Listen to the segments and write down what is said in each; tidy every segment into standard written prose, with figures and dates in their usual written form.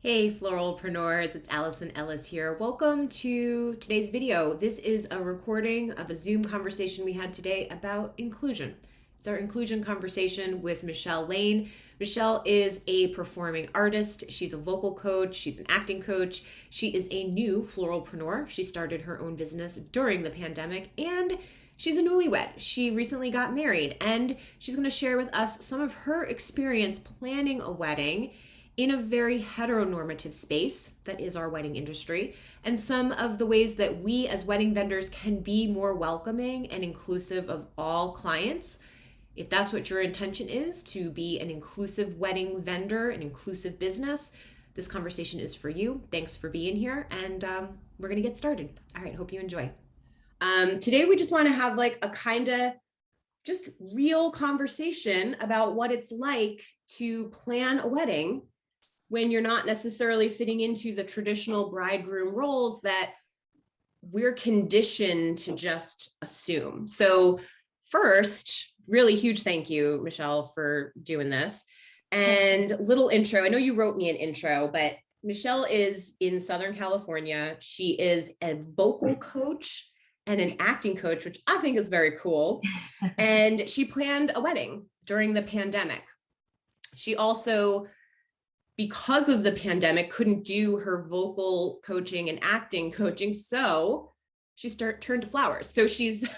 Hey floralpreneurs, it's Alison Ellis here. Welcome to today's video. This is a recording of a Zoom conversation we had today about inclusion. It's our inclusion conversation with Michelle Lane. Michelle is a performing artist. She's a vocal coach. She's an acting coach. She is a new floralpreneur. She started her own business during the pandemic, and she's a newlywed. She recently got married, and she's going to share with us some of her experience planning a wedding in a very heteronormative space that is our wedding industry, and some of the ways that we as wedding vendors can be more welcoming and inclusive of all clients. If that's what your intention is, to be an inclusive wedding vendor, an inclusive business, this conversation is for you. Thanks for being here, and we're gonna get started. All right, hope you enjoy. Today we just wanna have like a kind of just real conversation about what it's like to plan a wedding when you're not necessarily fitting into the traditional bridegroom roles that we're conditioned to just assume. So first, really huge thank you, Michelle, for doing this. And little intro, I know you wrote me an intro, but Michelle is in Southern California. She is a vocal coach and an acting coach, which I think is very cool. And she planned a wedding during the pandemic. She also, because of the pandemic, couldn't do her vocal coaching and acting coaching, so she turned to flowers. So she's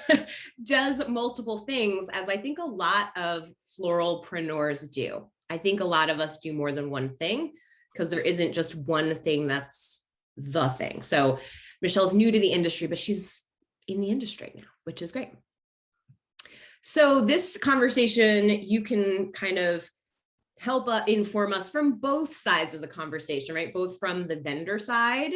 does multiple things, as I think a lot of floralpreneurs do. I think a lot of us do more than one thing because there isn't just one thing that's the thing. So Michelle's new to the industry, but she's in the industry now, which is great. So this conversation, you can kind of help inform us from both sides of the conversation, right? Both from the vendor side.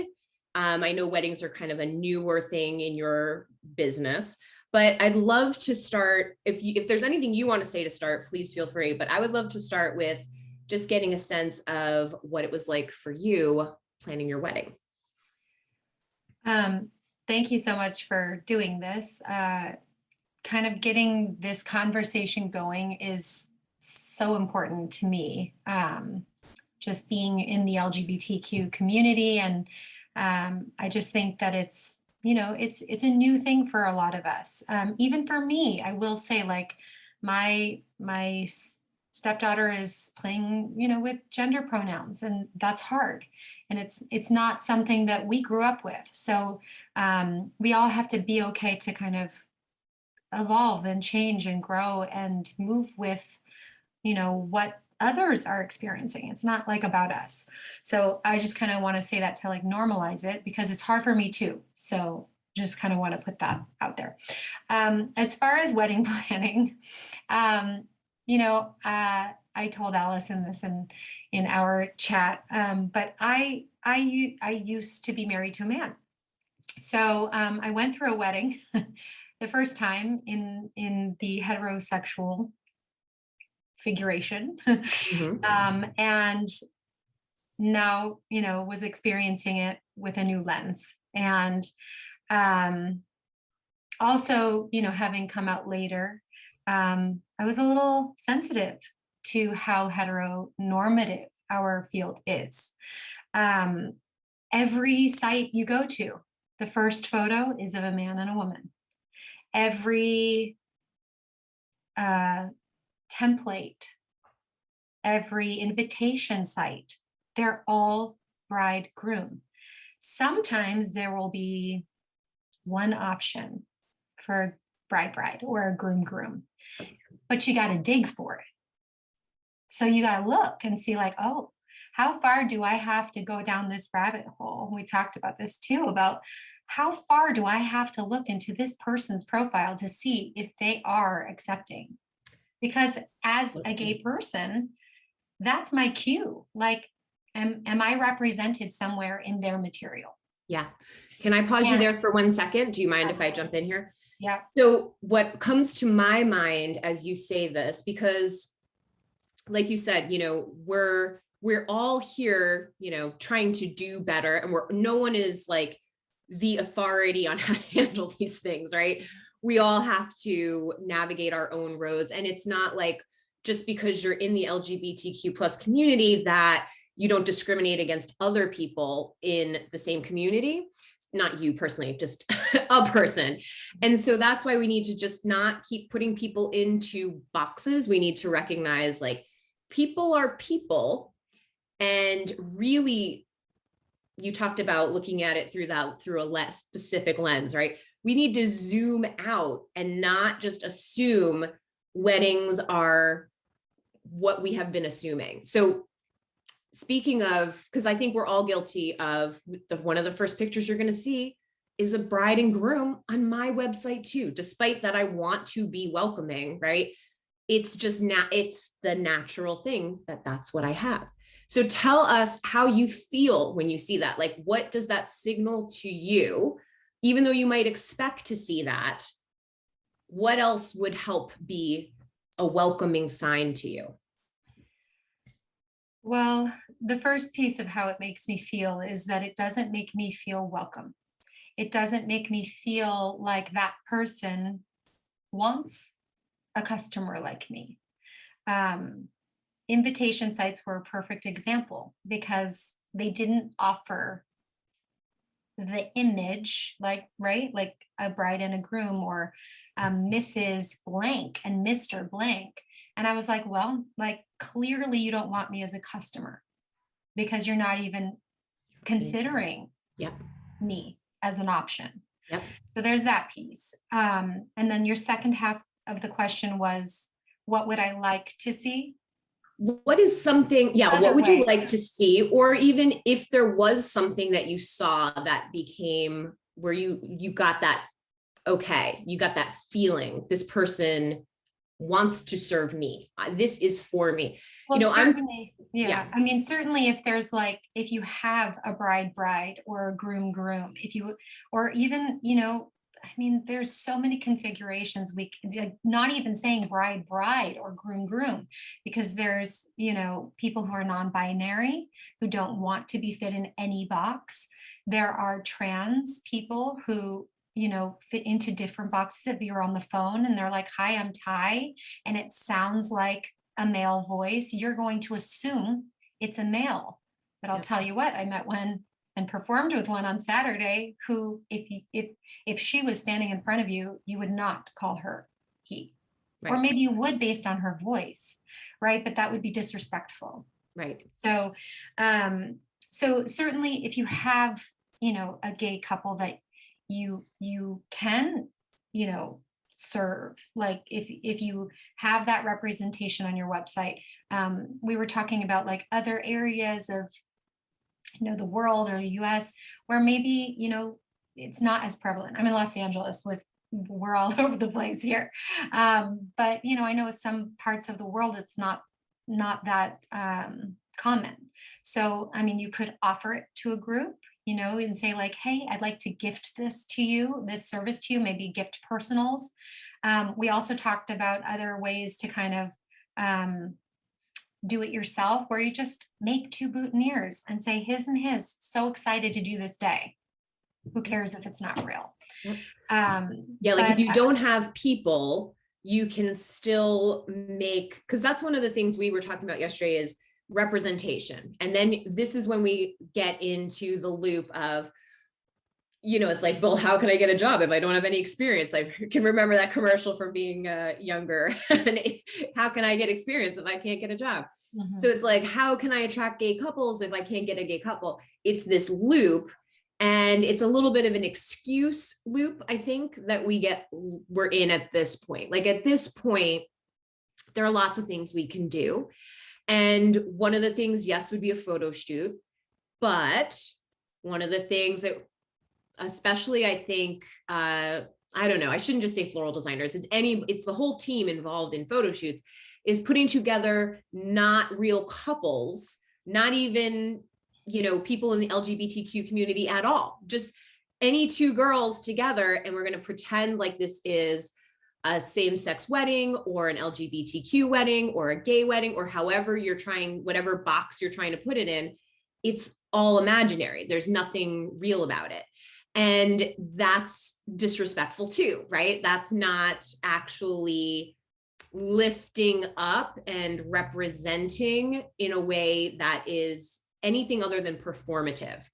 I know weddings are kind of a newer thing in your business, but I'd love to start, if there's anything you want to say to start, please feel free. But I would love to start with just getting a sense of what it was like for you planning your wedding. Thank you so much for doing this. Kind of getting this conversation going is so important to me. Just being in the LGBTQ community, and I just think that it's a new thing for a lot of us. Even for me, I will say, like, my stepdaughter is playing, with gender pronouns, and that's hard. And it's not something that we grew up with. So we all have to be okay to kind of evolve and change and grow and move with what others are experiencing. It's not like about us. So I just kind of want to say that to like normalize it, because it's hard for me too. So just kind of want to put that out there. As far as wedding planning, I told Alison this in our chat, but I used to be married to a man. So I went through a wedding the first time in the heterosexual configuration, and now was experiencing it with a new lens. And also having come out later, I was a little sensitive to how heteronormative our field is. Every site you go to, the first photo is of a man and a woman. Every template, every invitation site, they're all bride-groom. Sometimes there will be one option for a bride or a groom, but you got to dig for it. So you got to look and see, like, oh, how far do I have to go down this rabbit hole? We talked about this too, about how far do I have to look into this person's profile to see if they are accepting? Because as a gay person, that's my cue. Like, am I represented somewhere in their material? Yeah. Can I pause you there for 1 second? Do you mind if I jump in here? Yeah. So what comes to my mind as you say this, because like you said, we're all here, trying to do better, and no one is like the authority on how to handle these things, right? We all have to navigate our own roads. And it's not like just because you're in the LGBTQ plus community that you don't discriminate against other people in the same community. Not you personally, just a person. And so that's why we need to just not keep putting people into boxes. We need to recognize like people are people, and really, you talked about looking at it through a less specific lens, right? We need to zoom out and not just assume weddings are what we have been assuming. So speaking of, because I think we're all guilty of one of the first pictures you're going to see is a bride and groom on my website too, despite that I want to be welcoming, right? It's just it's the natural thing that's what I have. So tell us how you feel when you see that. Like, what does that signal to you? Even though you might expect to see that, what else would help be a welcoming sign to you? Well, the first piece of how it makes me feel is that it doesn't make me feel welcome. It doesn't make me feel like that person wants a customer like me. Invitation sites were a perfect example because they didn't offer the image, like, right, like a bride and a groom, or Mrs. Blank and Mr. Blank. And I was like, well, like, clearly you don't want me as a customer because you're not even considering me as an option. Yep. So there's that piece. And then your second half of the question was, what would I like to see? What is something, what would you like to see? Or even if there was something that you saw that became where you got that, okay, you got that feeling, this person wants to serve me. This is for me. Well, certainly, I mean, certainly if there's like, if you have a bride or a groom, if you, or even, I mean, there's so many configurations. We like, not even saying bride or groom, because there's, people who are non-binary who don't want to be fit in any box. There are trans people who, fit into different boxes. If you're on the phone and they're like, hi, I'm Ty, and it sounds like a male voice, you're going to assume it's a male. But I'll tell you what, I met one and performed with one on Saturday who, if she was standing in front of you, you would not call her he. Right. Or maybe you would based on her voice, right? But that would be disrespectful. Right. So, so certainly if you have, a gay couple that you can, serve, like if you have that representation on your website. We were talking about like other areas of the world or the US where maybe it's not as prevalent. I'm in Los Angeles, we're all over the place here, but I know some parts of the world it's not that common. So I mean, you could offer it to a group, and say like, hey, I'd like to gift this service to you, maybe gift personals. We also talked about other ways to kind of do it yourself, where you just make 2 boutonnieres and say his and his, so excited to do this day. Who cares if it's not real? Like if you don't have people, you can still make, because that's one of the things we were talking about yesterday is representation. And then this is when we get into the loop of, it's like, well, how can I get a job if I don't have any experience? I can remember that commercial from being younger. And how can I get experience if I can't get a job? Mm-hmm. So it's like, how can I attract gay couples if I can't get a gay couple? It's this loop. And it's a little bit of an excuse loop, I think, that we're in at this point. Like at this point, there are lots of things we can do. And one of the things, yes, would be a photo shoot. But one of the things that, especially I think, I don't know, I shouldn't just say floral designers, it's the whole team involved in photo shoots, is putting together not real couples, not even, people in the LGBTQ community at all, just any 2 girls together. And we're going to pretend like this is a same-sex wedding or an LGBTQ wedding or a gay wedding, or however whatever box you're trying to put it in, it's all imaginary. There's nothing real about it. And that's disrespectful too, right? That's not actually lifting up and representing in a way that is anything other than performative.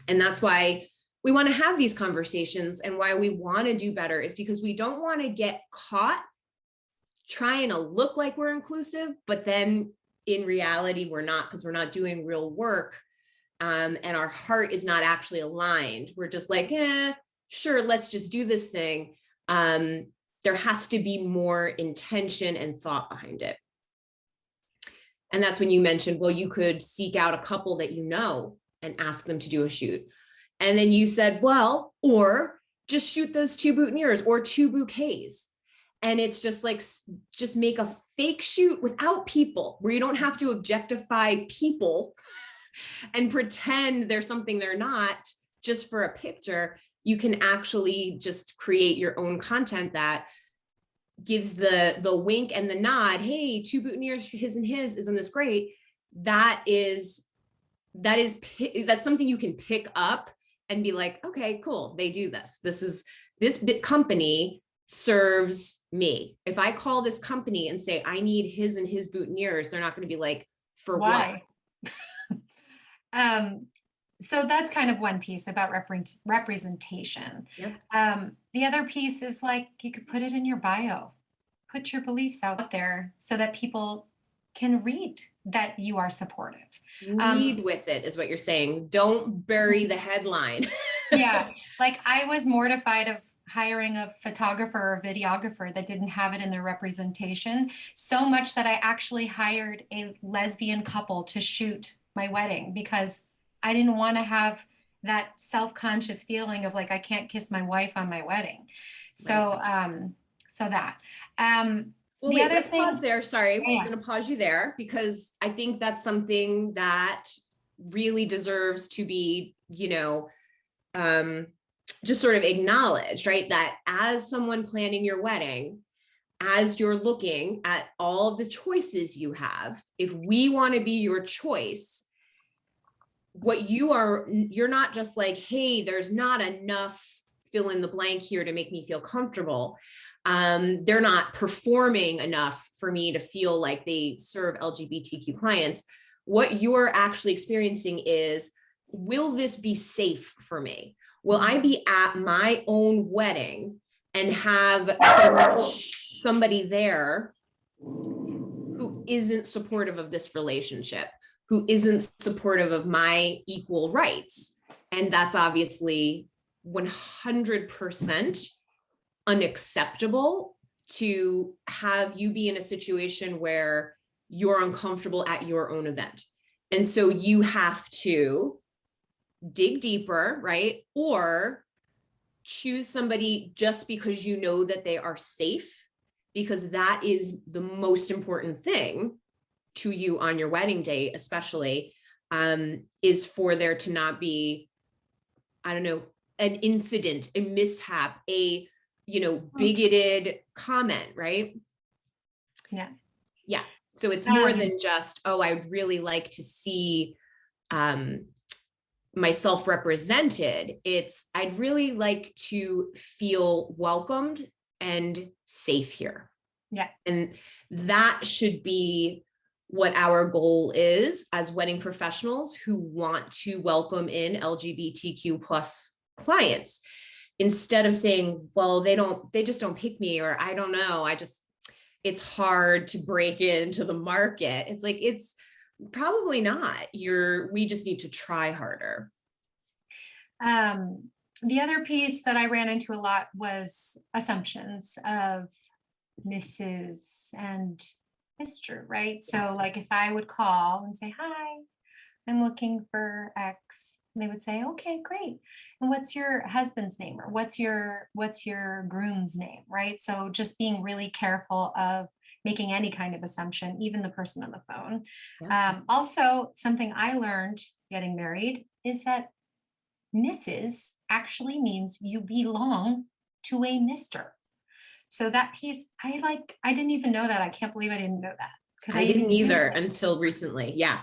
And that's why we want to have these conversations, and why we want to do better is because we don't want to get caught trying to look like we're inclusive, but then in reality, we're not, because we're not doing real work. And our heart is not actually aligned. We're just like, sure, let's just do this thing. There has to be more intention and thought behind it. And that's when you mentioned, well, you could seek out a couple that you know and ask them to do a shoot. And then you said, well, or just shoot those 2 boutonnieres or 2 bouquets. And it's just like, just make a fake shoot without people, where you don't have to objectify people and pretend they're something they're not just for a picture. You can actually just create your own content that gives the wink and the nod. Hey, 2 boutonnieres, his and his, isn't this great? That's something you can pick up and be like, okay, cool, they do this. This company serves me. If I call this company and say, I need his and his boutonnieres, they're not going to be like, for Why? what? So that's kind of one piece about representation. Yep. The other piece is like, you could put it in your bio, put your beliefs out there so that people can read that you are supportive. Lead with it is what you're saying. Don't bury the headline. Yeah. Like, I was mortified of hiring a photographer or videographer that didn't have it in their representation, so much that I actually hired a lesbian couple to shoot my wedding, because I didn't want to have that self-conscious feeling of like, I can't kiss my wife on my wedding. So, so that, well, the wait, other let's thing, pause there. Sorry, yeah. I'm going to pause you there, because I think that's something that really deserves to be, just sort of acknowledged, right? That as someone planning your wedding, as you're looking at all of the choices you have, if we want to be your choice, you're not just like, hey, there's not enough fill in the blank here to make me feel comfortable. They're not performing enough for me to feel like they serve LGBTQ clients. What you're actually experiencing is, will this be safe for me? Will I be at my own wedding and have somebody there who isn't supportive of this relationship, who isn't supportive of my equal rights? And that's obviously 100% unacceptable, to have you be in a situation where you're uncomfortable at your own event. And so you have to dig deeper, right? Or choose somebody just because you know that they are safe, because that is the most important thing to you on your wedding day, especially, is for there to not be, I don't know, an incident, a mishap, a, bigoted comment, right? Yeah. Yeah. So it's more than just, oh, I'd really like to see myself represented. It's, I'd really like to feel welcomed and safe here. Yeah. And that should be what our goal is as wedding professionals who want to welcome in LGBTQ plus clients, instead of saying, well, they just don't pick me, or I don't know, it's hard to break into the market. It's like, it's probably not. We just need to try harder. The other piece that I ran into a lot was assumptions of Mrs. and Mr., right? So like, if I would call and say, hi, I'm looking for X, they would say, okay, great. And what's your husband's name? Or what's your groom's name, right? So just being really careful of making any kind of assumption, even the person on the phone. Yeah. Also, something I learned getting married is that Mrs. actually means you belong to a Mr. So that piece, I didn't even know that. I can't believe I didn't know that. Because I didn't either until recently. Yeah.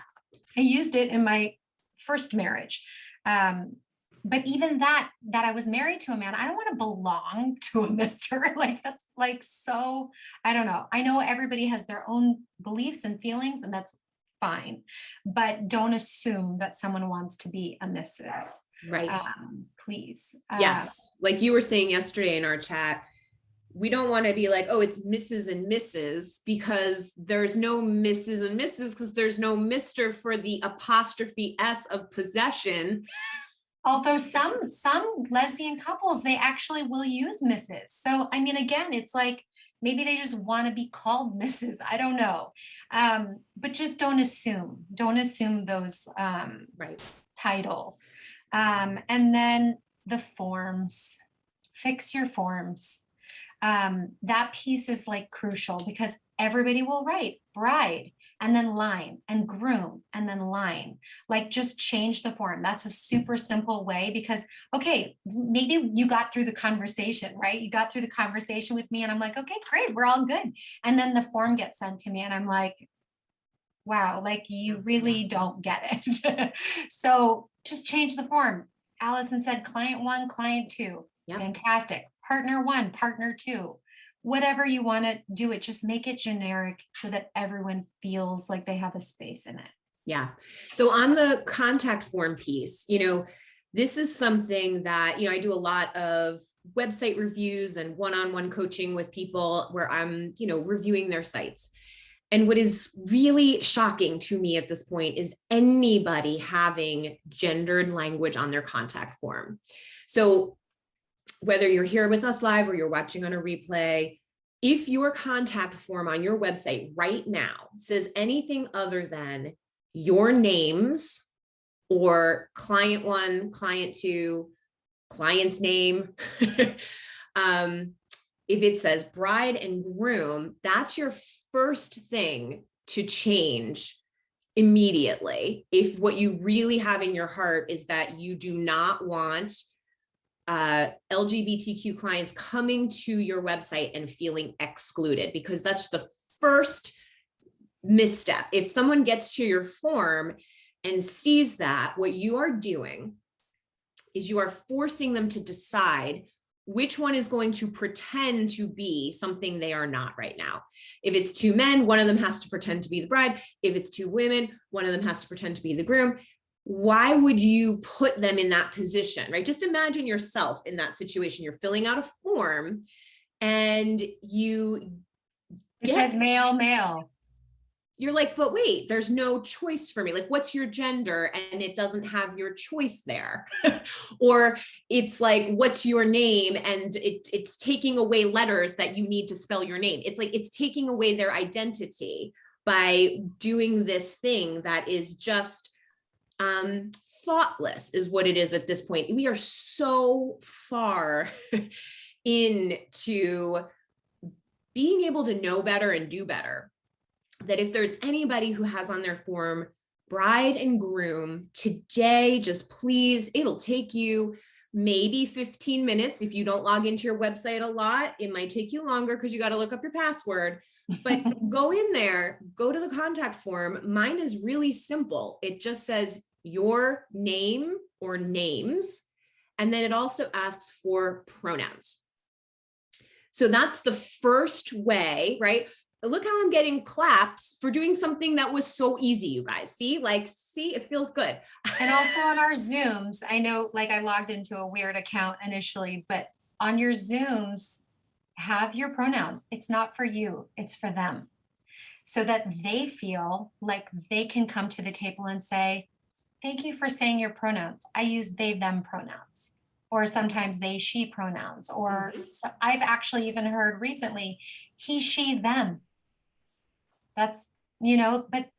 I used it in my first marriage. But even that I was married to a man, I don't want to belong to a Mr. Like, that's like, so, I don't know. I know everybody has their own beliefs and feelings, and that's fine. But don't assume that someone wants to be a Mrs. Right. Please. Yes. Like you were saying yesterday in our chat, we don't want to be like, oh, it's Mrs. and Mrs. because there's no Mrs. and Mrs. because there's no Mr. for the apostrophe S of possession. Although some lesbian couples, they actually will use Mrs. So, I mean, again, it's like, maybe they just want to be called Mrs. I don't know. But just don't assume those right. titles. And then the forms, fix your forms. That piece is like crucial because everybody will write bride and then line and groom and then line. Like just change the form. That's a super simple way because, okay, maybe you got through the conversation, right? You got through the conversation with me and I'm like, okay, great, we're all good. And then the form gets sent to me and I'm like, wow, like you really don't get it. So just change the form. Alison said client 1, client 2. Yep. Fantastic. Partner 1, partner 2. Whatever you want to do it, just make it generic so that everyone feels like they have a space in it. Yeah. So on the contact form piece, this is something that, I do a lot of website reviews and one-on-one coaching with people where I'm, reviewing their sites. And what is really shocking to me at this point is anybody having gendered language on their contact form. So whether you're here with us live or you're watching on a replay, if your contact form on your website right now says anything other than your names or client 1, client 2, client's name, if it says bride and groom, that's your first thing to change immediately. If what you really have in your heart is that you do not want LGBTQ clients coming to your website and feeling excluded, because that's the first misstep. If someone gets to your form and sees that, what you are doing is you are forcing them to decide which one is going to pretend to be something they are not right now. If it's 2 men, one of them has to pretend to be the bride. If it's 2 women, one of them has to pretend to be the groom. Why would you put them in that position, right? Just imagine yourself in that situation. You're filling out a form and it says male, male. You're like, but wait, there's no choice for me. Like, what's your gender? And it doesn't have your choice there. Or it's like, what's your name? And it's taking away letters that you need to spell your name. It's like, it's taking away their identity by doing this thing that is just thoughtless is what it is at this point. We are so far into being able to know better and do better that if there's anybody who has on their form bride and groom today, just please, it'll take you maybe 15 minutes. If you don't log into your website a lot, it might take you longer because you got to look up your password. But go in there, go to the contact form. Mine is really simple. It just says your name or names, and then it also asks for pronouns. So that's the first way, right? Look how I'm getting claps for doing something that was so easy, you guys. See, it feels good. And also on our Zooms, I know like I logged into a weird account initially, but on your Zooms, have your pronouns. It's not for you, it's for them. So that they feel like they can come to the table and say, thank you for saying your pronouns. I use they, them pronouns, or sometimes they, she pronouns, or I've actually even heard recently, he, she, them. That's, but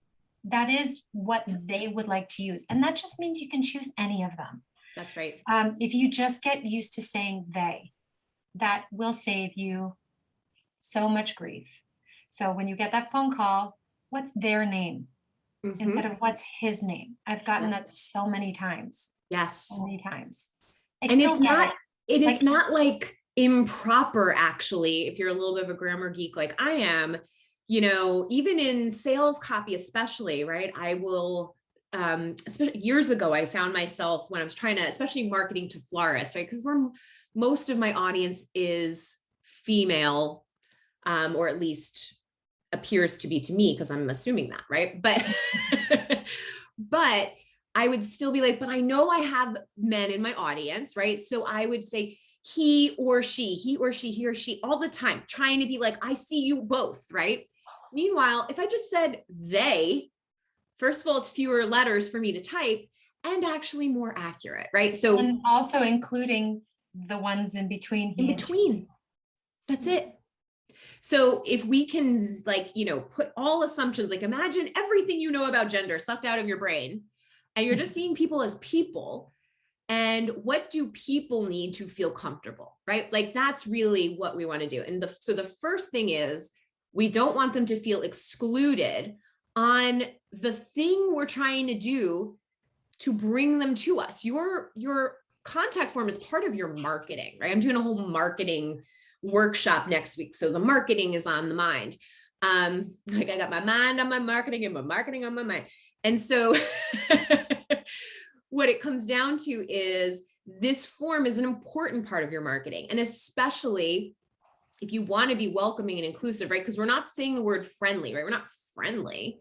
that is what they would like to use. And that just means you can choose any of them. That's right. If you just get used to saying they, that will save you so much grief. So when you get that phone call, what's their name? Instead of what's his name. I've gotten that so many times. Yes. So many times. And it's not like improper, actually, if you're a little bit of a grammar geek like I am, even in sales copy, especially, right? I will, especially years ago, I found myself when I was trying to, especially marketing to florists, right? Because most of my audience is female, or at least appears to be to me, because I'm assuming that, right? But but I would still be like, but I know I have men in my audience, right? So I would say he or she, he or she, he or she, all the time, trying to be like, I see you both, right? Meanwhile, if I just said they, first of all, it's fewer letters for me to type and actually more accurate, right? So and also including the ones in between. in between, that's it. So if we can, like, you know, put all assumptions, like imagine everything you know about gender sucked out of your brain, and you're just seeing people as people. And what do people need to feel comfortable, right? Like that's really what we want to do. And so the first thing is, we don't want them to feel excluded on the thing we're trying to do to bring them to us. Your contact form is part of your marketing, right? I'm doing a whole marketing workshop next week. So the marketing is on the mind. Like I got my mind on my marketing and my marketing on my mind. And so what it comes down to is this form is an important part of your marketing. And especially if you want to be welcoming and inclusive, right? Because we're not saying the word friendly, right? We're not friendly.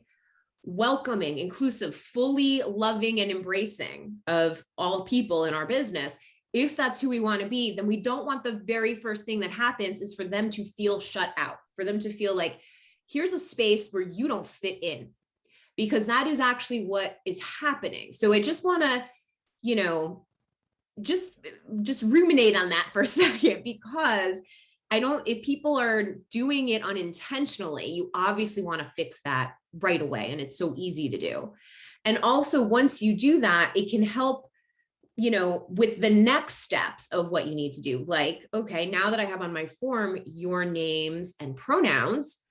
Welcoming, inclusive, fully loving and embracing of all people in our business. If that's who we want to be, then we don't want the very first thing that happens is for them to feel shut out, for them to feel like, here's a space where you don't fit in, because that is actually what is happening. So I just want to, you know, just ruminate on that for a second, because if people are doing it unintentionally, you obviously want to fix that right away. And it's so easy to do. And also once you do that, it can help, you know, with the next steps of what you need to do. Like, okay, now that I have on my form your names and pronouns,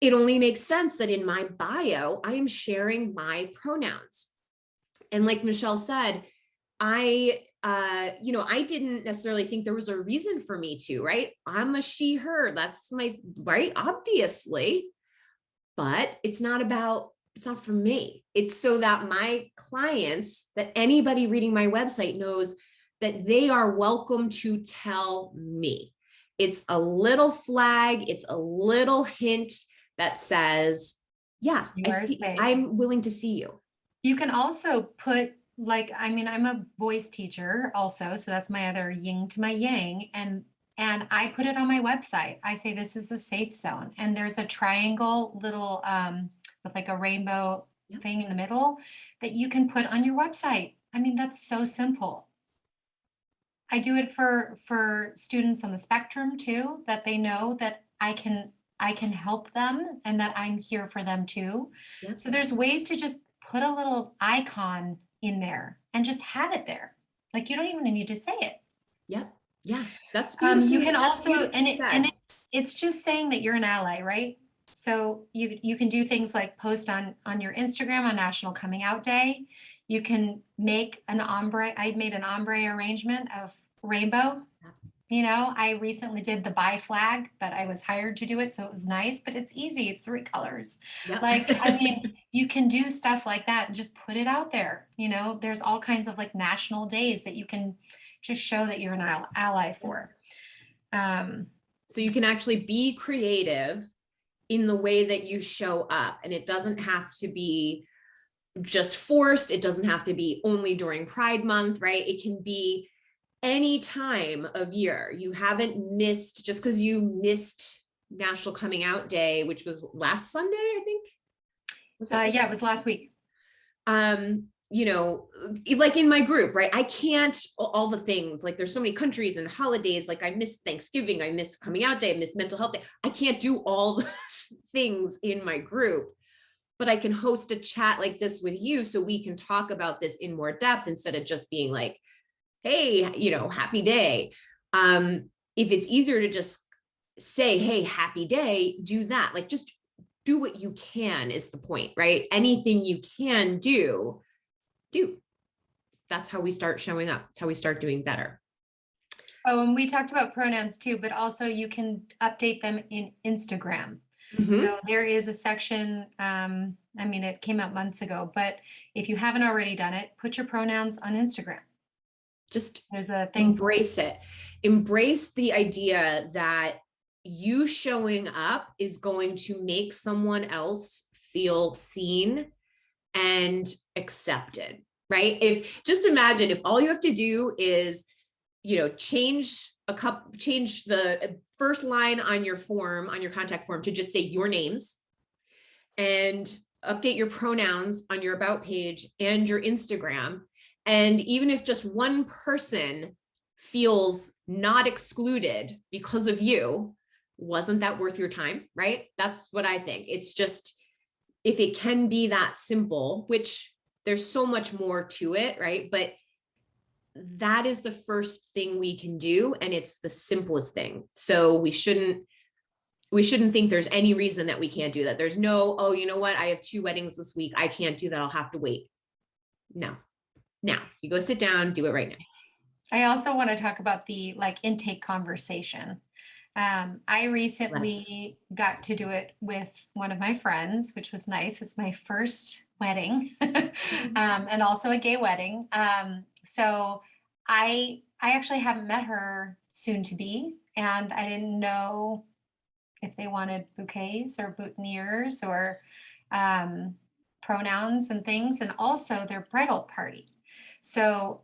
it only makes sense that in my bio, I am sharing my pronouns. And like Michelle said, I didn't necessarily think there was a reason for me to, right? I'm a she, her, that's my, right? Obviously, but it's not for me. It's so that my clients, that anybody reading my website knows that they are welcome to tell me. It's a little flag. It's a little hint that says, yeah, I'm willing to see you. You can also put, like, I mean, I'm a voice teacher also, so that's my other yin to my yang. And I put it on my website. I say, this is a safe zone. And there's a triangle little, with like a rainbow thing in the middle that you can put on your website. I mean, that's so simple. I do it for students on the spectrum too, that they know that I can help them and that I'm here for them too. Yep. So there's ways to just put a little icon in there and just have it there. Like you don't even need to say it. Yep. Yeah. That's beautiful. You can also, it's just saying that you're an ally, right? So you can do things like post on your Instagram on National Coming Out Day. You can make an ombre. I made an ombre arrangement of rainbow. You know, I recently did the bi flag, but I was hired to do it. So it was nice, but it's easy. It's 3 colors. Yep. Like, I mean, you can do stuff like that and just put it out there. You know, there's all kinds of like national days that you can just show that you're an ally for. So you can actually be creative in the way that you show up, and it doesn't have to be just forced. It doesn't have to be only during Pride Month, right? It can be any time of year. You haven't missed, just because you missed National Coming Out Day, which was last Sunday, I think. Yeah, it was last week. You know, like in my group, right? I can't, all the things, like there's so many countries and holidays, like I miss Thanksgiving, I miss Coming Out Day, I miss Mental Health Day. I can't do all those things in my group, but I can host a chat like this with you so we can talk about this in more depth instead of just being like, hey, you know, happy day. If it's easier to just say, hey, happy day, do that. Like just do what you can is the point, right? Anything you can do. That's how we start showing up. That's how we start doing better. Oh, and we talked about pronouns too, but also you can update them in Instagram. Mm-hmm. So there is a section, I mean, it came out months ago, but if you haven't already done it, put your pronouns on Instagram. Just there's a thing. Embrace it. Embrace the idea that you showing up is going to make someone else feel seen and accepted, right? If just imagine if all you have to do is, change the first line on your form, on your contact form, to just say your names, and update your pronouns on your about page and your Instagram. And even if just one person feels not excluded because of you, wasn't that worth your time, right? That's what I think. It's just, if it can be that simple, which there's so much more to it, right? But that is the first thing we can do, and it's the simplest thing. So we shouldn't think there's any reason that we can't do that. There's no, oh, you know what? I have 2 weddings this week, I can't do that, I'll have to wait. No. Now, you go sit down, do it right now. I also want to talk about the intake conversation. I recently got to do it with one of my friends, which was nice. It's my first wedding, and also a gay wedding. So I actually haven't met her soon to be, and I didn't know if they wanted bouquets or boutonnieres or pronouns and things, and also their bridal party. So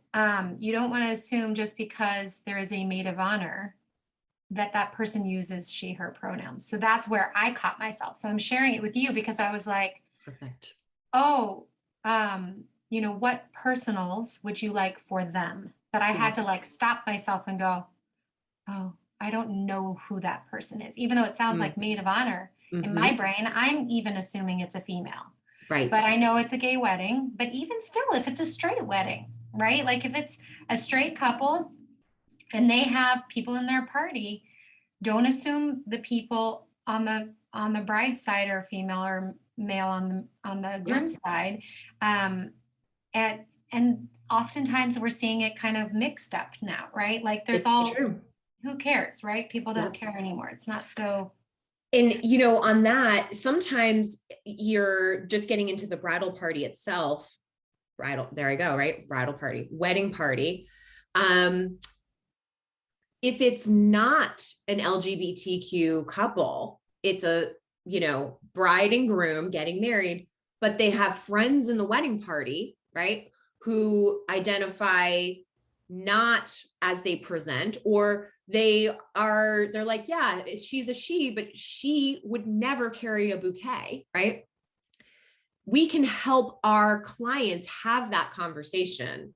you don't want to assume just because there is a maid of honor that person uses she, her pronouns. So that's where I caught myself. So I'm sharing it with you because I was like, perfect. Oh, what personals would you like for them? That I had to stop myself and go, oh, I don't know who that person is. Even though it sounds like maid of honor, in my brain, I'm even assuming it's a female. Right. But I know it's a gay wedding. But even still, if it's a straight wedding, right? Like if it's a straight couple and they have people in their party, don't assume the people on the bride's side are female or male on the groom's side. And oftentimes we're seeing it kind of mixed up now, right? Like there's true. Who cares, right? People don't care anymore. It's not so. And, on that, sometimes you're just getting into the bridal party itself. There I go, right? Bridal party, wedding party. If it's not an LGBTQ couple, it's a, bride and groom getting married, but they have friends in the wedding party, right? Who identify not as they present, or they're like, yeah, she's a she, but she would never carry a bouquet, right? We can help our clients have that conversation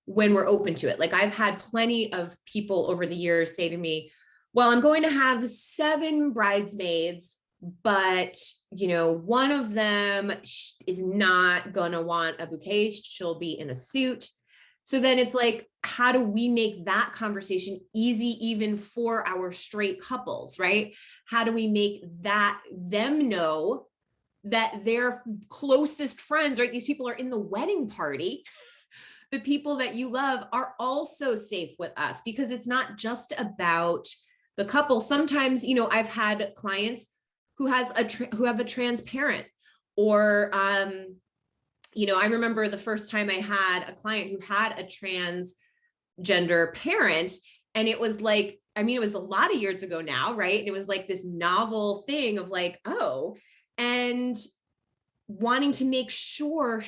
when we're open to it. Like I've had plenty of people over the years say to me, well, I'm going to have 7 bridesmaids, but one of them is not going to want a bouquet. She'll be in a suit. So then it's like, how do we make that conversation easy even for our straight couples, right? How do we make them know that their closest friends, right? These people are in the wedding party. The people that you love are also safe with us, because it's not just about the couple. Sometimes, I've had clients who have a trans parent, or, I remember the first time I had a client who had a transgender parent, and it was like, it was a lot of years ago now, right? And it was like this novel thing of like, oh, and wanting to make sure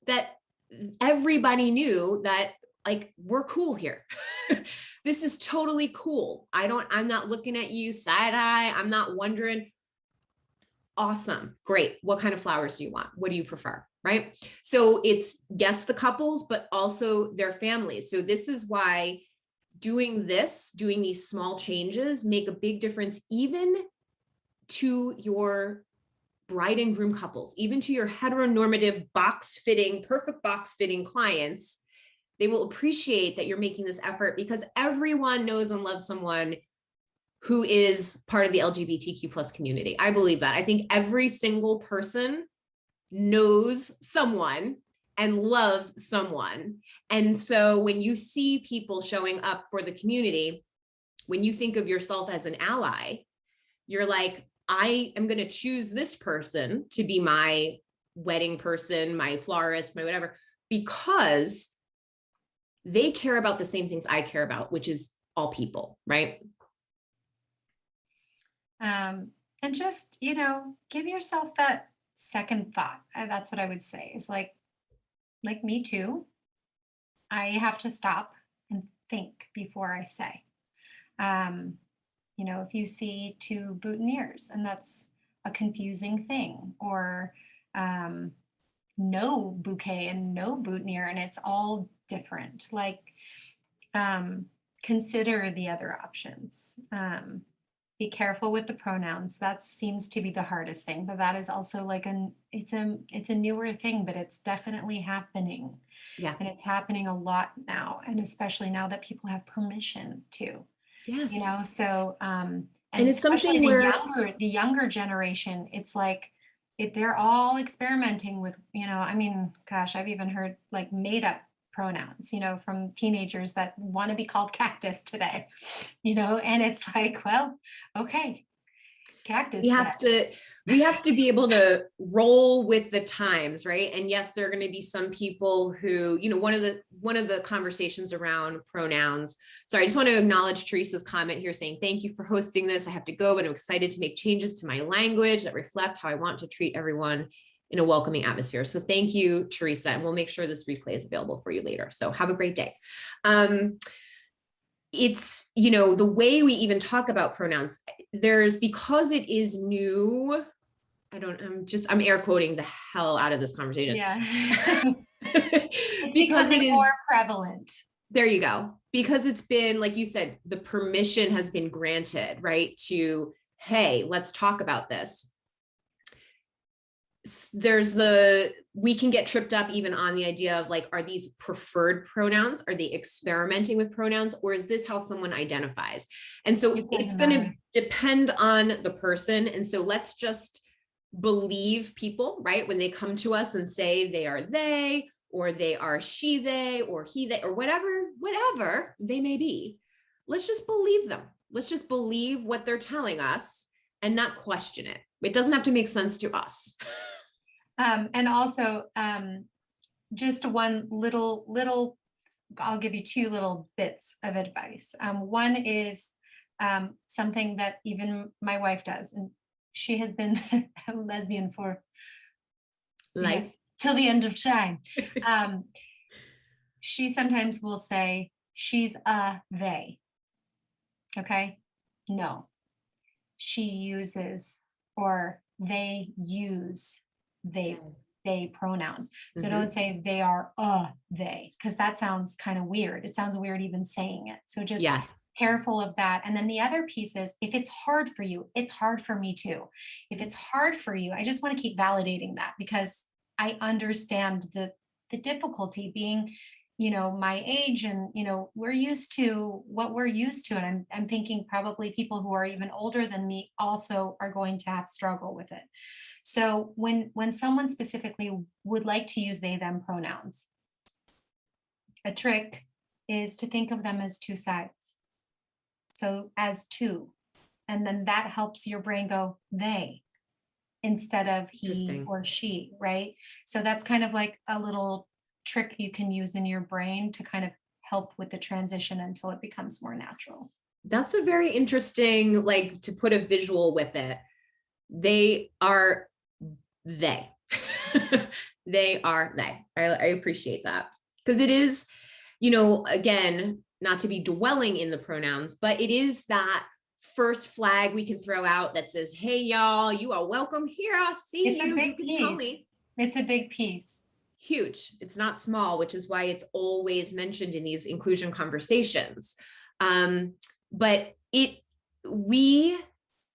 that everybody knew that like, we're cool here. This is totally cool. I'm not looking at you side eye. I'm not wondering. Awesome. Great. What kind of flowers do you want? What do you prefer? Right. So it's yes, the couples, but also their families. So this is why doing these small changes make a big difference, even to your bride and groom couples, even to your heteronormative perfect box fitting clients. They will appreciate that you're making this effort, because everyone knows and loves someone who is part of the LGBTQ plus community. I believe that. I think every single person knows someone and loves someone. And so when you see people showing up for the community, when you think of yourself as an ally, you're like, I am going to choose this person to be my wedding person, my florist, my whatever, because they care about the same things I care about, which is all people, right? And just, give yourself that second thought. That's what I would say is like me too. I have to stop and think before I say. Um, if you see two boutonnieres and that's a confusing thing, or no bouquet and no boutonniere and it's all different, um, consider the other options. Be careful with the pronouns. That seems to be the hardest thing, but that is also it's a newer thing, but it's definitely happening. Yeah. And it's happening a lot now, and especially now that people have permission to. Yes. So And it's especially something where, the younger generation, it's like they're all experimenting with, I mean, gosh, I've even heard like made up pronouns, from teenagers that want to be called cactus today, and it's like, well, okay, cactus said. we have to be able to roll with the times, right? And yes, there are going to be some people who, one of the conversations around pronouns. Sorry, I just want to acknowledge Teresa's comment here saying, thank you for hosting this. I have to go, but I'm excited to make changes to my language that reflect how I want to treat everyone in a welcoming atmosphere. So thank you, Teresa, and we'll make sure this replay is available for you later. So have a great day. It's, the way we even talk about pronouns, because it is new, I'm air quoting the hell out of this conversation. Yeah. It's because it is more prevalent. There you go. Because it's been, like you said, the permission has been granted, right? To, hey, let's talk about this. We can get tripped up even on the idea of are these preferred pronouns? Are they experimenting with pronouns? Or is this how someone identifies? And so it's going to depend on the person. And so let's just believe people, right? When they come to us and say they are they, or they are she, they, or he, they, or whatever they may be, let's just believe them. Let's just believe what they're telling us and not question it. It doesn't have to make sense to us. And also, just one little, I'll give you two little bits of advice. One is something that even my wife does, and she has been a lesbian for life till the end of time. She sometimes will say she's a they. Okay, no, she uses, or they use they pronouns. So don't say they are a they, because that sounds kind of weird. It sounds weird even saying it. So just careful of that. And then the other piece is, if it's hard for you, it's hard for me too. If it's hard for you, I just want to keep validating that, because I understand the difficulty being, my age, and, we're used to what we're used to. And I'm thinking probably people who are even older than me also are going to have struggle with it. So when someone specifically would like to use they, them pronouns, a trick is to think of them as two sides. So as two, and then that helps your brain go they instead of he or she, right? So that's kind of like a little trick you can use in your brain to kind of help with the transition until it becomes more natural. That's a very interesting, to put a visual with it. They are they. They are they. I appreciate that, because it is, again, not to be dwelling in the pronouns, but it is that first flag we can throw out that says, hey, y'all, you are welcome here. I see you. You can tell me. It's a big piece. Huge. It's not small, which is why it's always mentioned in these inclusion conversations. But we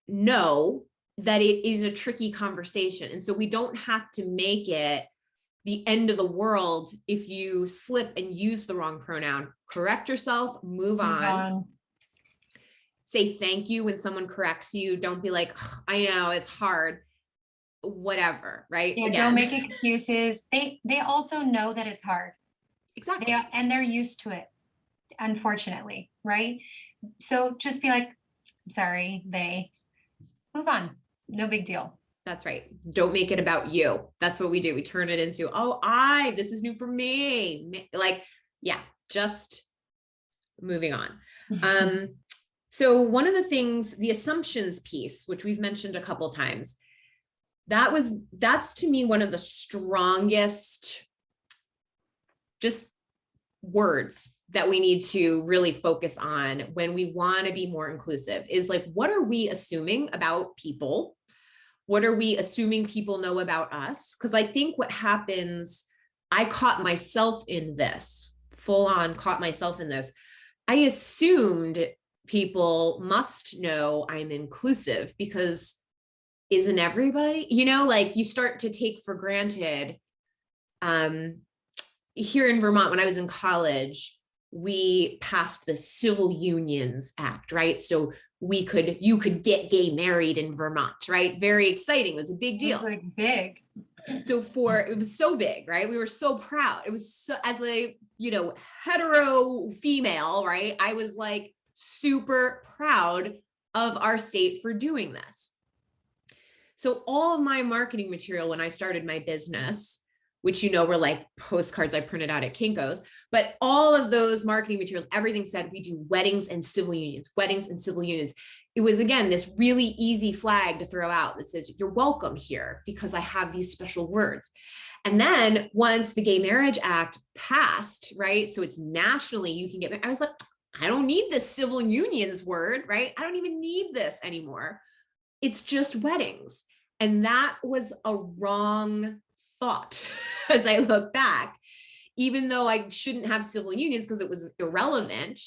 know that it is a tricky conversation. And so we don't have to make it the end of the world if you slip and use the wrong pronoun. Correct yourself, move on. Say thank you when someone corrects you. Don't be like, I know it's hard, whatever, right? Yeah, don't make excuses. They also know that it's hard. Exactly. And they're used to it, unfortunately, right? So just be like, I'm sorry, they move on. No big deal. That's right. Don't make it about you. That's what we do. We turn it into, this is new for me. Just moving on. So one of the things, the assumptions piece, which we've mentioned a couple times, that's to me one of the strongest just words that we need to really focus on when we want to be more inclusive is like, what are we assuming about people? What are we assuming people know about us? Because I think what happens, I caught myself in this, full on caught myself in this. I assumed people must know I'm inclusive because isn't everybody, like you start to take for granted. Here in Vermont, when I was in college, we passed the Civil Unions Act, right? So you could get gay married in Vermont, right? Very exciting. It was a big deal. It was like big. So it was so big, right? We were so proud. It was so, as a, hetero female, right? I was like super proud of our state for doing this. So all of my marketing material when I started my business, which were like postcards I printed out at Kinko's, but all of those marketing materials, everything said we do weddings and civil unions, weddings and civil unions. It was, again, this really easy flag to throw out that says, you're welcome here because I have these special words. And then once the Gay Marriage Act passed, right? So it's nationally, you can get married. I was like, I don't need this civil unions word, right? I don't even need this anymore. It's just weddings. And that was a wrong thought as I look back. Even though I shouldn't have civil unions because it was irrelevant,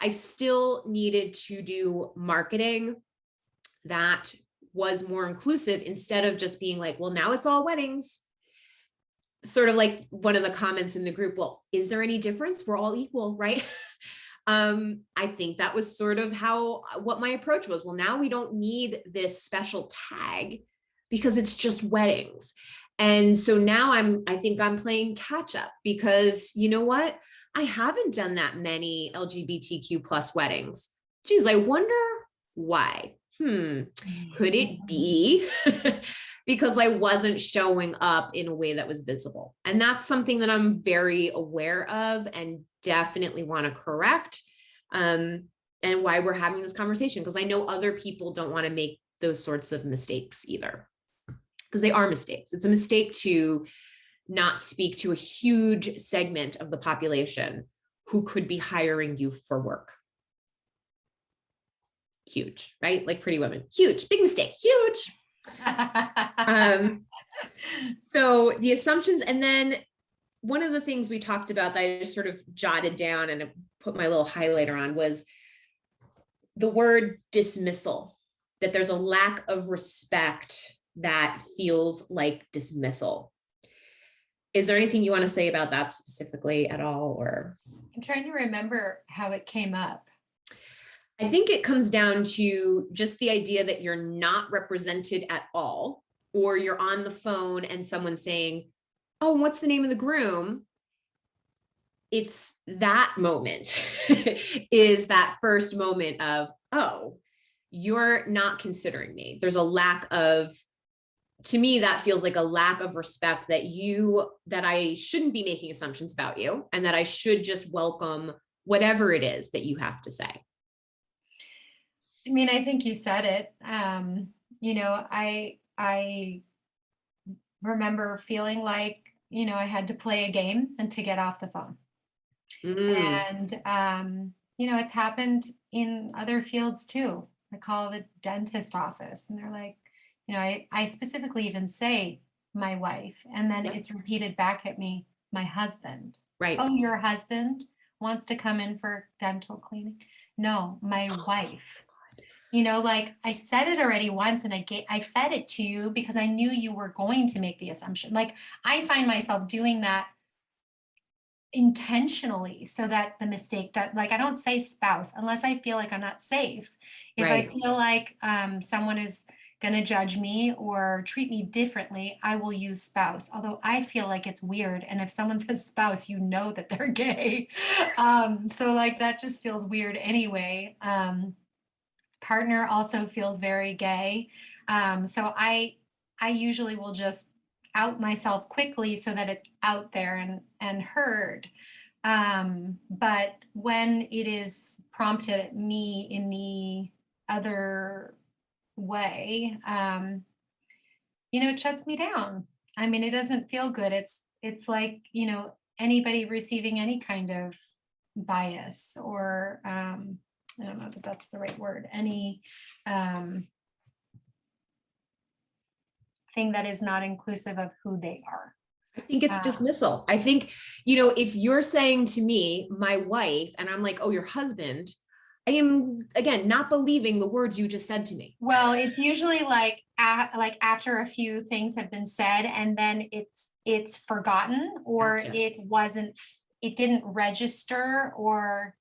I still needed to do marketing that was more inclusive instead of just being like, well, now it's all weddings. Sort of like one of the comments in the group, well, is there any difference? We're all equal, right? I think that was sort of what my approach was. Well, now we don't need this special tag because it's just weddings. And so now I think I'm playing catch up because you know what? I haven't done that many LGBTQ plus weddings. Geez, I wonder why. Could it be because I wasn't showing up in a way that was visible? And that's something that I'm very aware of and definitely want to correct. And why we're having this conversation, because I know other people don't want to make those sorts of mistakes either. Because they are mistakes. It's a mistake to not speak to a huge segment of the population who could be hiring you for work. Huge, right? Like Pretty Women, huge, big mistake, huge. So the assumptions, and then one of the things we talked about that I just sort of jotted down and put my little highlighter on was the word dismissal, that there's a lack of respect that feels like dismissal. Is there anything you want to say about that specifically at all? Or I'm trying to remember how it came up. I think it comes down to just the idea that you're not represented at all, or you're on the phone and someone's saying, oh, what's the name of the groom? It's that moment is that first moment of, oh, you're not considering me. There's a lack of, to me, that feels like a lack of respect that I shouldn't be making assumptions about you and that I should just welcome whatever it is that you have to say. I mean, I think you said it. I remember feeling like, I had to play a game and to get off the phone. And, it's happened in other fields too. I call the dentist office and they're like, I specifically even say my wife, and then it's repeated back at me, my husband. Right. Oh, your husband wants to come in for dental cleaning? No, my wife. Like I said it already once and I fed it to you because I knew you were going to make the assumption. Like I find myself doing that intentionally so that the mistake, like I don't say spouse unless I feel like I'm not safe. If I feel like someone is going to judge me or treat me differently, I will use spouse. Although I feel like it's weird. And if someone says spouse, that they're gay. So like that just feels weird anyway. Partner also feels very gay. So I usually will just out myself quickly so that it's out there and heard. But when it is prompted at me in the other way, it shuts me down. I mean, it doesn't feel good. It's like, anybody receiving any kind of bias or I don't know if that's the right word, any thing that is not inclusive of who they are. I think it's dismissal. I think, if you're saying to me, my wife, and I'm like, oh, your husband, I am, again, not believing the words you just said to me. Well, it's usually like after a few things have been said, and then it's forgotten, or Gotcha. it didn't register, or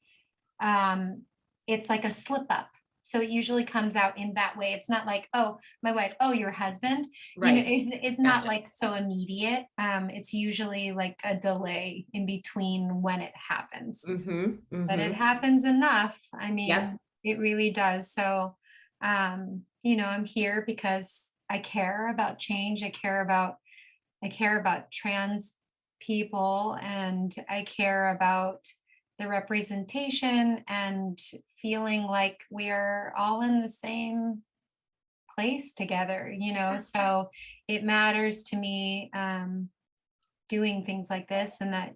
it's like a slip up. So it usually comes out in that way. It's not like, oh, my wife, oh, your husband. Right. It's not like so immediate. It's usually like a delay in between when it happens. But it happens enough. I mean, Yep. It really does. So, I'm here because I care about change. I care about trans people, and I care about the representation and feeling like we're all in the same place together, so it matters to me doing things like this, and that,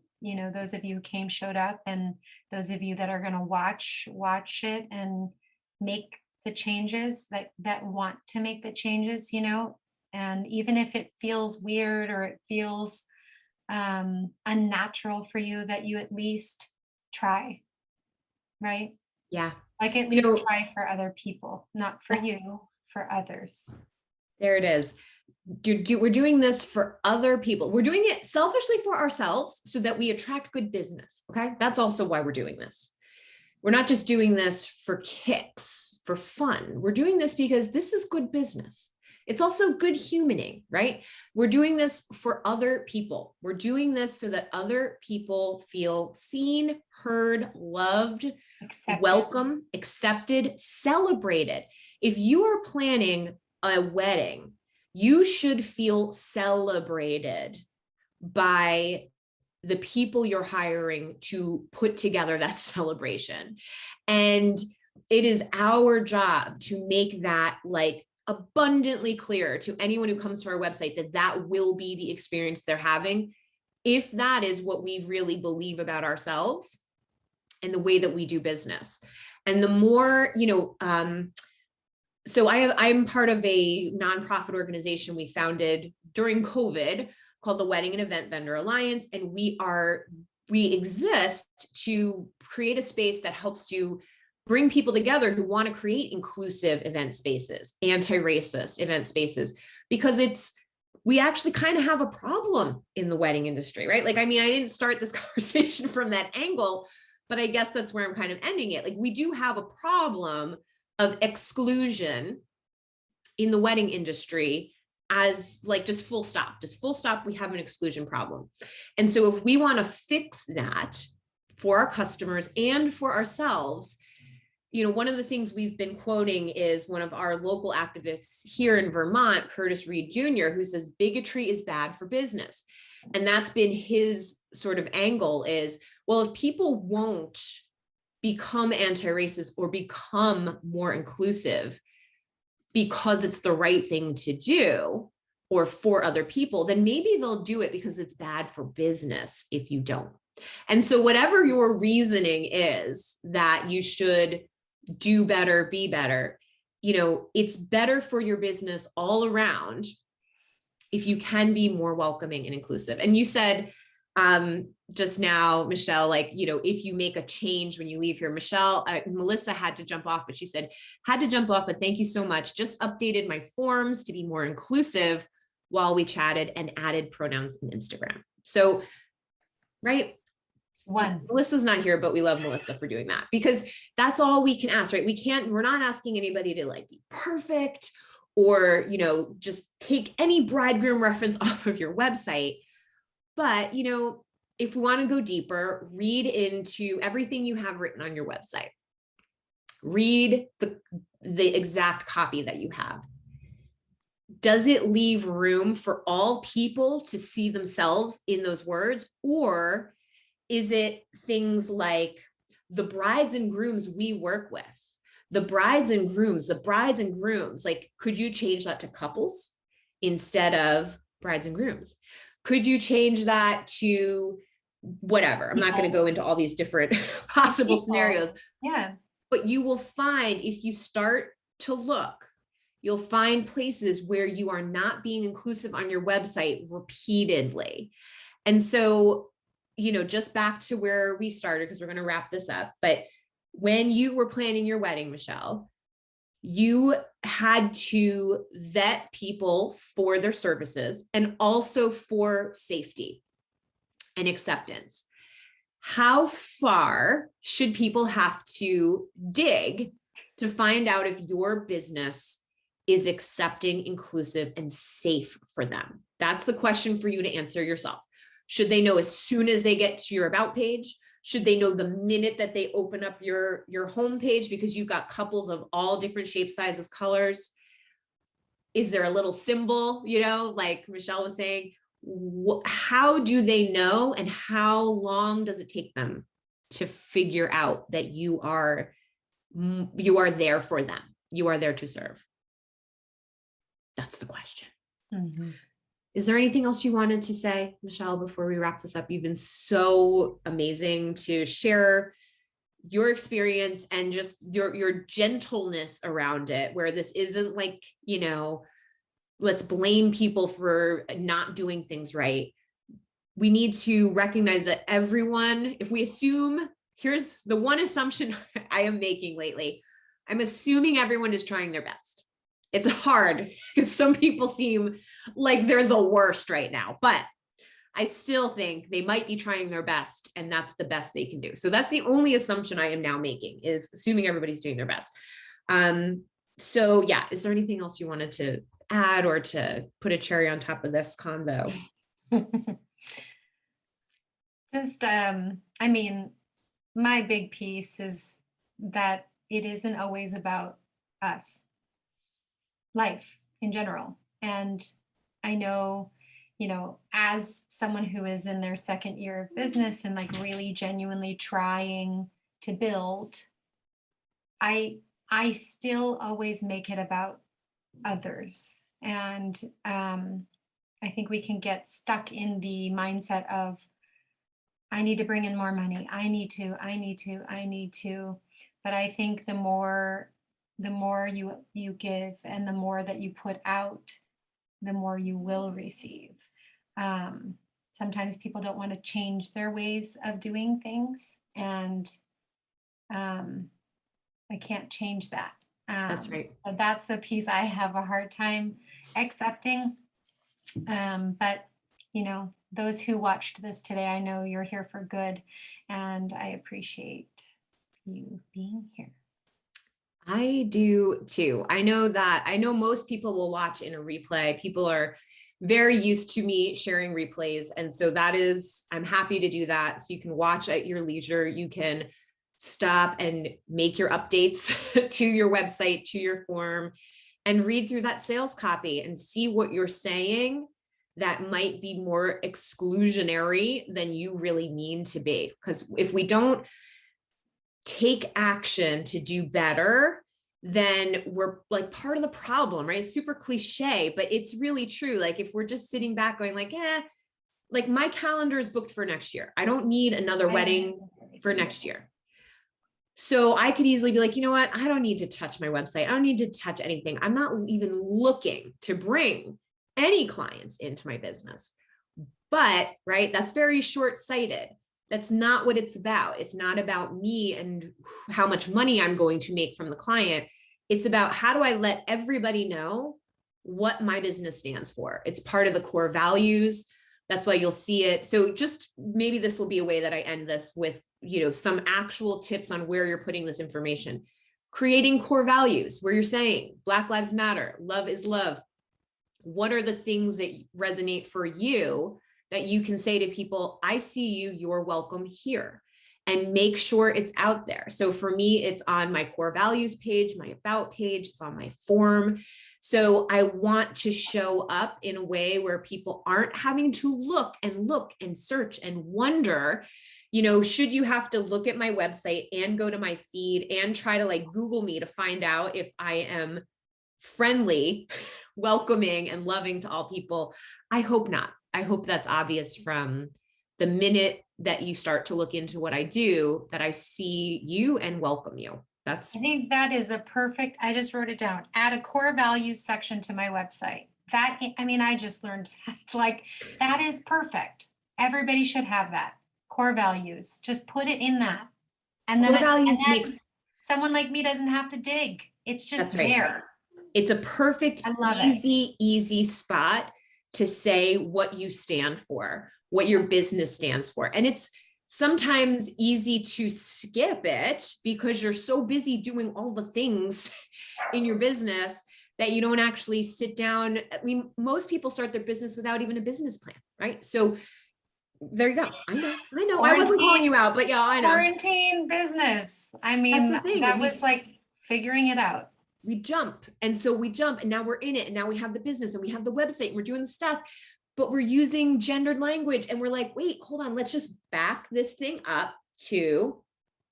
those of you who showed up, and those of you that are going to watch it and make the changes that want to make the changes, and even if it feels weird or it feels unnatural for you, that you at least try, right? Yeah. Like at least try for other people, not for you, for others. There it is. We're doing this for other people. We're doing it selfishly for ourselves so that we attract good business. Okay. That's also why we're doing this. We're not just doing this for kicks, for fun. We're doing this because this is good business. It's also good humaning, right? We're doing this for other people. We're doing this so that other people feel seen, heard, loved, welcome, accepted, celebrated. If you are planning a wedding, you should feel celebrated by the people you're hiring to put together that celebration. And it is our job to make that like abundantly clear to anyone who comes to our website that that will be the experience they're having, if that is what we really believe about ourselves and the way that we do business. And the more, so I'm part of a nonprofit organization we founded during COVID called the Wedding and Event Vendor Alliance. And we exist to create a space that helps to bring people together who want to create inclusive event spaces, anti-racist event spaces, because we actually kind of have a problem in the wedding industry, right? Like, I mean, I didn't start this conversation from that angle, but I guess that's where I'm kind of ending it. Like, we do have a problem of exclusion in the wedding industry as like just full stop, we have an exclusion problem. And so if we want to fix that for our customers and for ourselves, one of the things we've been quoting is one of our local activists here in Vermont, Curtis Reed Jr., who says bigotry is bad for business. And that's been his sort of angle is, well, if people won't become anti-racist or become more inclusive because it's the right thing to do or for other people, then maybe they'll do it because it's bad for business if you don't. And so whatever your reasoning is that you should do better, be better, it's better for your business all around if you can be more welcoming and inclusive. And you said just now, Michelle, like, if you make a change when you leave here, Melissa had to jump off, but she said, had to jump off, but thank you so much. Just updated my forms to be more inclusive while we chatted and added pronouns in Instagram. So, right. Melissa's not here, but we love Melissa for doing that, because that's all we can ask, right? We're not asking anybody to like be perfect or, just take any bridegroom reference off of your website. But, if we want to go deeper, read into everything you have written on your website. Read the exact copy that you have. Does it leave room for all people to see themselves in those words? Or Is it things like the brides and grooms we work with? The brides and grooms, like, could you change that to couples instead of brides and grooms? Could you change that to whatever? I'm not going to go into all these different possible scenarios. Yeah. But you will find, if you start to look, you'll find places where you are not being inclusive on your website repeatedly. And so, just back to where we started, because we're going to wrap this up. But when you were planning your wedding, Michelle, you had to vet people for their services and also for safety and acceptance. How far should people have to dig to find out if your business is accepting, inclusive, and safe for them? That's the question for you to answer yourself. Should they know as soon as they get to your about page? Should they know the minute that they open up your homepage, because you've got couples of all different shapes, sizes, colors? Is there a little symbol, like Michelle was saying? How do they know, and how long does it take them to figure out that you are there for them? You are there to serve. That's the question. Mm-hmm. Is there anything else you wanted to say, Michelle, before we wrap this up? You've been so amazing to share your experience and just your gentleness around it, where this isn't like, let's blame people for not doing things right. We need to recognize that everyone, if we assume, here's the one assumption I am making lately, I'm assuming everyone is trying their best. It's hard because some people seem like they're the worst right now, but I still think they might be trying their best, and that's the best they can do. So that's the only assumption I am now making, is assuming everybody's doing their best. So yeah, is there anything else you wanted to add or to put a cherry on top of this convo? Just, my big piece is that it isn't always about us, life in general. And I know, as someone who is in their second year of business and like really genuinely trying to build, I still always make it about others. And I think we can get stuck in the mindset of, I need to bring in more money. I need to. But I think the more you give and the more that you put out, the more you will receive. Sometimes people don't want to change their ways of doing things, and I can't change that. That's right. So that's the piece I have a hard time accepting. But those who watched this today, I know you're here for good, and I appreciate you being here. I do too. I know most people will watch in a replay. People are very used to me sharing replays. And so I'm happy to do that. So you can watch at your leisure. You can stop and make your updates to your website, to your form, and read through that sales copy and see what you're saying that might be more exclusionary than you really mean to be. Because if we don't take action to do better, then we're like part of the problem, right? It's super cliche, but it's really true. Like if we're just sitting back going like, like my calendar is booked for next year. I don't need another wedding for next year. So I could easily be like, you know what? I don't need to touch my website. I don't need to touch anything. I'm not even looking to bring any clients into my business. But, right, that's very short-sighted. That's not what it's about. It's not about me and how much money I'm going to make from the client. It's about, how do I let everybody know what my business stands for? It's part of the core values. That's why you'll see it. So just maybe this will be a way that I end this with, some actual tips on where you're putting this information. Creating core values where you're saying Black Lives Matter, love is love. What are the things that resonate for you that you can say to people, I see you, you're welcome here, and make sure it's out there. So for me, it's on my core values page, my about page, it's on my form. So I want to show up in a way where people aren't having to look and search and wonder, should you have to look at my website and go to my feed and try to like Google me to find out if I am friendly, welcoming, and loving to all people? I hope not. I hope that's obvious from the minute that you start to look into what I do, that I see you and welcome you. I think that is I just wrote it down. Add a core values section to my website. I just learned like that is perfect. Everybody should have that. Core values. Just put it in that. And then someone like me doesn't have to dig. It's just there. It's a perfect, easy spot to say what you stand for, what your business stands for. And it's sometimes easy to skip it because you're so busy doing all the things in your business that you don't actually sit down. Most people start their business without even a business plan, right? So there you go. I know. I wasn't calling you out, but yeah, I know. Quarantine business. That was like figuring it out. We jump. And now we're in it. And now we have the business and we have the website and we're doing the stuff, but we're using gendered language. And we're like, wait, hold on. Let's just back this thing up to,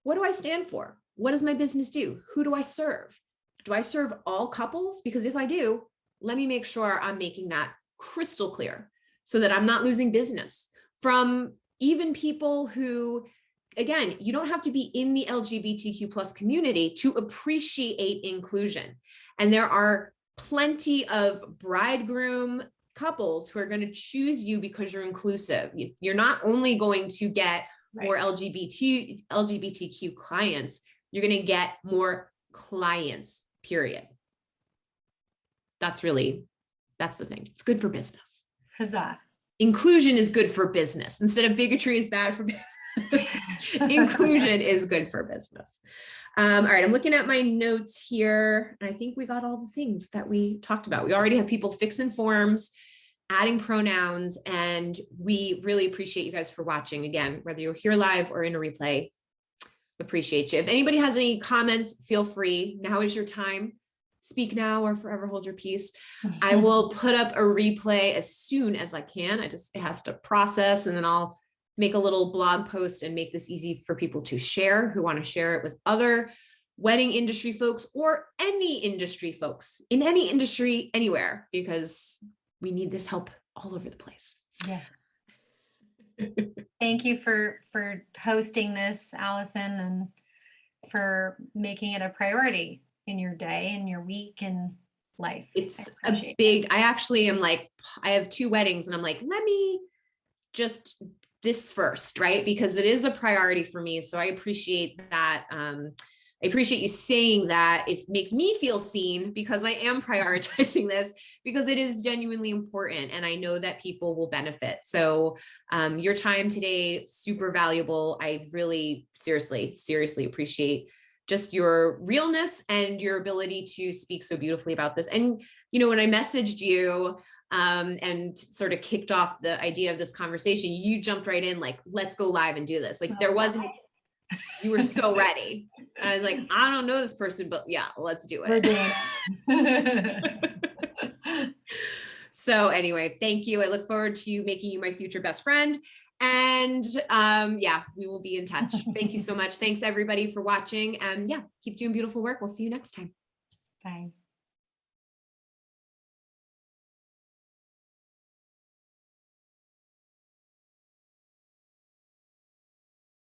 what do I stand for? What does my business do? Who do I serve? Do I serve all couples? Because if I do, let me make sure I'm making that crystal clear so that I'm not losing business from even people who, again, you don't have to be in the LGBTQ plus community to appreciate inclusion. And there are plenty of bridegroom couples who are going to choose you because you're inclusive. You're not only going to get more LGBTQ clients, you're going to get more clients, period. That's the thing. It's good for business. Huzzah. Inclusion is good for business. Instead of bigotry is bad for business. Inclusion is good for business. All right, I'm looking at my notes here, and I think we got all the things that we talked about. We already have people fixing forms, adding pronouns, and we really appreciate you guys for watching. Again, whether you're here live or in a replay, appreciate you. If anybody has any comments, feel free. Now is your time. Speak now or forever hold your peace. I will put up a replay as soon as I can. It has to process, and then I'll make a little blog post and make this easy for people to share who want to share it with other wedding industry folks or any industry folks in any industry, anywhere, because we need this help all over the place. Yes. Thank you for hosting this, Allison, and for making it a priority in your day and your week and life. It's I have 2 weddings and I'm like, let me just this first, right? Because it is a priority for me. So I appreciate that. I appreciate you saying that. It makes me feel seen because I am prioritizing this because it is genuinely important. And I know that people will benefit. So your time today, super valuable. I really seriously appreciate just your realness and your ability to speak so beautifully about this. And, when I messaged you and sort of kicked off the idea of this conversation, you jumped right in, like, let's go live and do this. Like you were so ready. And I was like, I don't know this person, but yeah, let's do it. We're doing it. So anyway, thank you. I look forward to making you my future best friend. And we will be in touch. Thank you so much. Thanks everybody for watching. And keep doing beautiful work. We'll see you next time. Bye.